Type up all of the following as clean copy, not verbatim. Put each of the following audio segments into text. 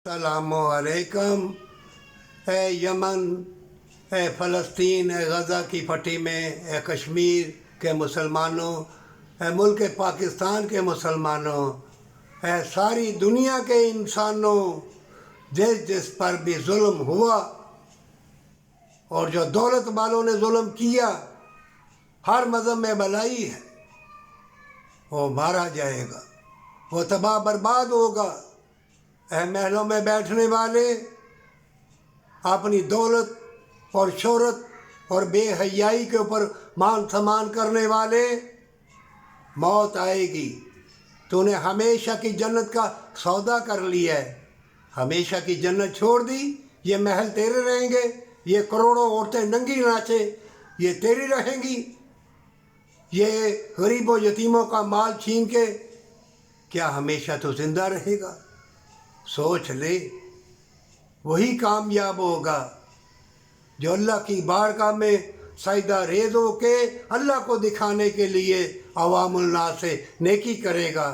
السلام علیکم۔ اے یمن، اے فلسطین، اے غزہ کی پٹی میں، اے کشمیر کے مسلمانوں، اے ملک پاکستان کے مسلمانوں، اے ساری دنیا کے انسانوں، جس پر بھی ظلم ہوا اور جو دولت والوں نے ظلم کیا، ہر مذہب میں بھلائی ہے، وہ مارا جائے گا، وہ تباہ برباد ہوگا۔ اے محلوں میں بیٹھنے والے، اپنی دولت اور شہرت اور بے حیائی کے اوپر مان سمان کرنے والے، موت آئے گی۔ تو نے ہمیشہ کی جنت کا سودا کر لیا ہے، ہمیشہ کی جنت چھوڑ دی، یہ محل تیرے رہیں گے، یہ کروڑوں عورتیں ننگی ناچے یہ تیری رہیں گی، یہ غریب و یتیموں کا مال چھین کے کیا ہمیشہ تو زندہ رہے گا؟ سوچ لے، وہی کامیاب ہوگا جو اللہ کی بارگاہ میں سجدہ ریز ہو کے اللہ کو دکھانے کے لیے عوام الناس سے نیکی کرے گا۔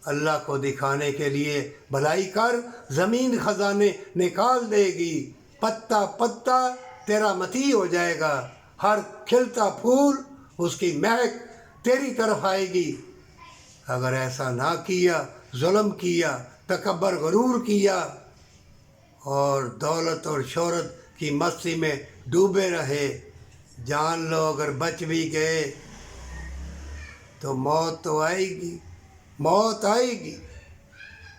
اللہ کو دکھانے کے لیے بھلائی کر، زمین خزانے نکال دے گی، پتا پتا تیرا مطیع ہو جائے گا، ہر کھلتا پھول اس کی مہک تیری طرف آئے گی۔ اگر ایسا نہ کیا، ظلم کیا، تکبر غرور کیا اور دولت اور شہرت کی مستی میں ڈوبے رہے، جان لو اگر بچ بھی گئے تو موت تو آئے گی، موت آئے گی،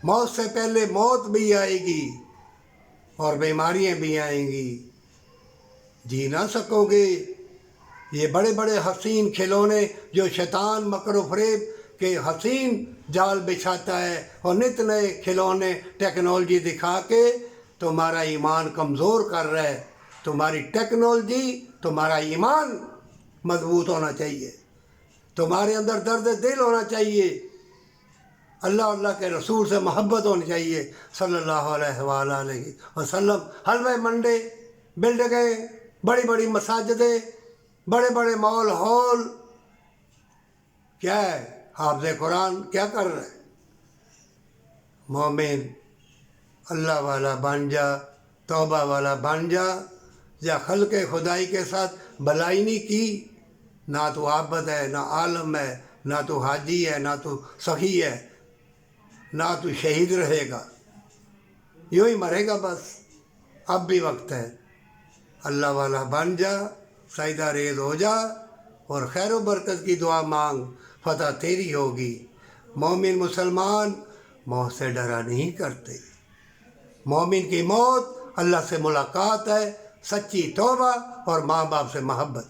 موت سے پہلے موت بھی آئے گی اور بیماریاں بھی آئیں گی، جی نہ سکو گے۔ یہ بڑے بڑے حسین کھلونے جو شیطان مکر و فریب کے حسین جال بچھاتا ہے اور نت نئے کھلونے ٹیکنالوجی دکھا کے تمہارا ایمان کمزور کر رہا ہے۔ تمہاری ٹیکنالوجی، تمہارا ایمان مضبوط ہونا چاہیے، تمہارے اندر درد دل ہونا چاہیے، اللہ کے رسول سے محبت ہونی چاہیے صلی اللہ علیہ وآلہ وسلم۔ حلوے منڈے، بلڈنگیں، بڑی بڑی مساجدیں، بڑے بڑے مال ہال، کیا ہے؟ حافظ قرآن کیا کر رہے ہیں؟ مومن اللہ والا بن جا، توبہ والا بن جا، یا خلق خدائی کے ساتھ بھلائی نہیں کی، نہ تو عابد ہے، نہ عالم ہے، نہ تو حاجی ہے، نہ تو سخی ہے، نہ تو شہید رہے گا، یوں ہی مرے گا بس۔ اب بھی وقت ہے، اللہ والا بن جا، سجدہ ریز ہو جا اور خیر و برکت کی دعا مانگ، فتح تیری ہوگی۔ مومن مسلمان موت سے ڈرا نہیں کرتے، مومن کی موت اللہ سے ملاقات ہے، سچی توبہ اور ماں باپ سے محبت۔